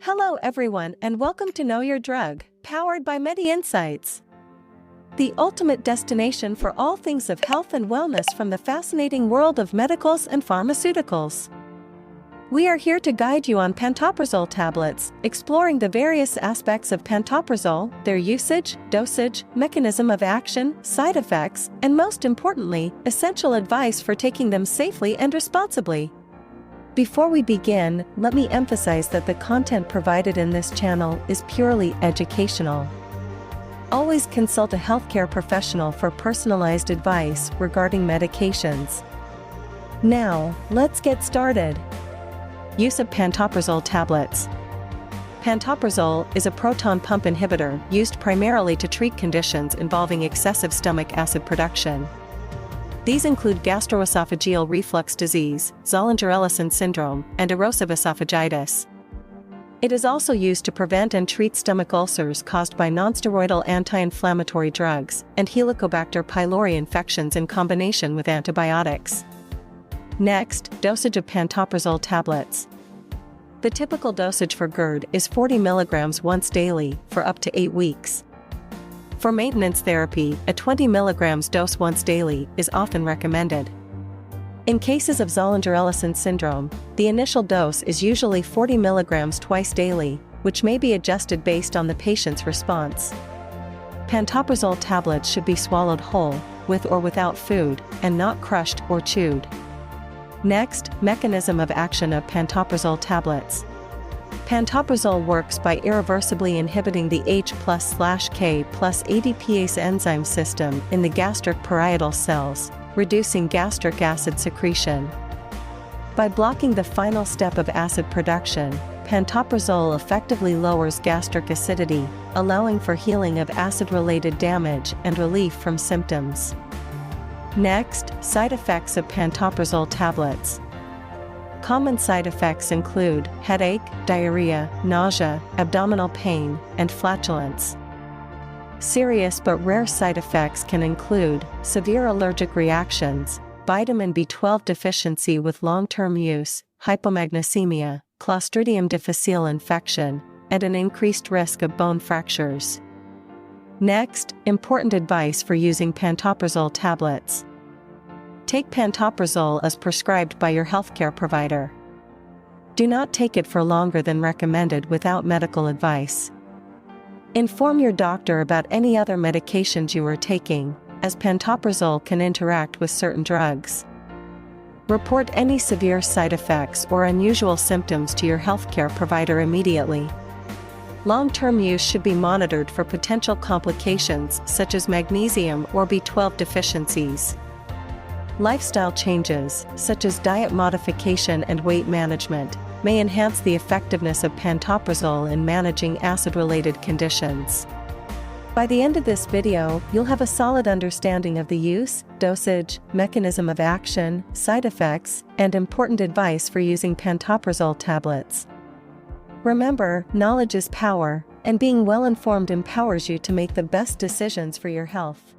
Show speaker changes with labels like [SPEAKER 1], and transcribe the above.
[SPEAKER 1] Hello everyone and welcome to Know Your Drug, powered by MediInsights. The ultimate destination for all things of health and wellness from the fascinating world of medicals and pharmaceuticals. We are here to guide you on Pantoprazole tablets, exploring the various aspects of pantoprazole, their usage, dosage, mechanism of action, side effects, and most importantly, essential advice for taking them safely and responsibly. Before we begin, let me emphasize that the content provided in this channel is purely educational. Always consult a healthcare professional for personalized advice regarding medications. Now, let's get started. Use of pantoprazole tablets. Pantoprazole is a proton pump inhibitor used primarily to treat conditions involving excessive stomach acid production. These include gastroesophageal reflux disease, Zollinger-Ellison syndrome, and erosive esophagitis. It is also used to prevent and treat stomach ulcers caused by nonsteroidal anti-inflammatory drugs and Helicobacter pylori infections in combination with antibiotics. Next, dosage of pantoprazole tablets. The typical dosage for GERD is 40 mg once daily for up to 8 weeks. For maintenance therapy, a 20 mg dose once daily is often recommended. In cases of Zollinger-Ellison syndrome, the initial dose is usually 40 mg twice daily, which may be adjusted based on the patient's response. Pantoprazole tablets should be swallowed whole, with or without food, and not crushed or chewed. Next, mechanism of action of pantoprazole tablets. Pantoprazole works by irreversibly inhibiting the H+/K+ ADPase enzyme system in the gastric parietal cells, reducing gastric acid secretion. By blocking the final step of acid production, pantoprazole effectively lowers gastric acidity, allowing for healing of acid-related damage and relief from symptoms. Next, side effects of pantoprazole tablets. Common side effects include headache, diarrhea, nausea, abdominal pain, and flatulence. Serious but rare side effects can include severe allergic reactions, vitamin B12 deficiency with long-term use, hypomagnesemia, Clostridium difficile infection, and an increased risk of bone fractures. Next, important advice for using pantoprazole tablets. Take pantoprazole as prescribed by your healthcare provider. Do not take it for longer than recommended without medical advice. Inform your doctor about any other medications you are taking, as pantoprazole can interact with certain drugs. Report any severe side effects or unusual symptoms to your healthcare provider immediately. Long-term use should be monitored for potential complications such as magnesium or B12 deficiencies. Lifestyle changes, such as diet modification and weight management, may enhance the effectiveness of pantoprazole in managing acid-related conditions. By the end of this video, you'll have a solid understanding of the use, dosage, mechanism of action, side effects, and important advice for using pantoprazole tablets. Remember, knowledge is power, and being well-informed empowers you to make the best decisions for your health.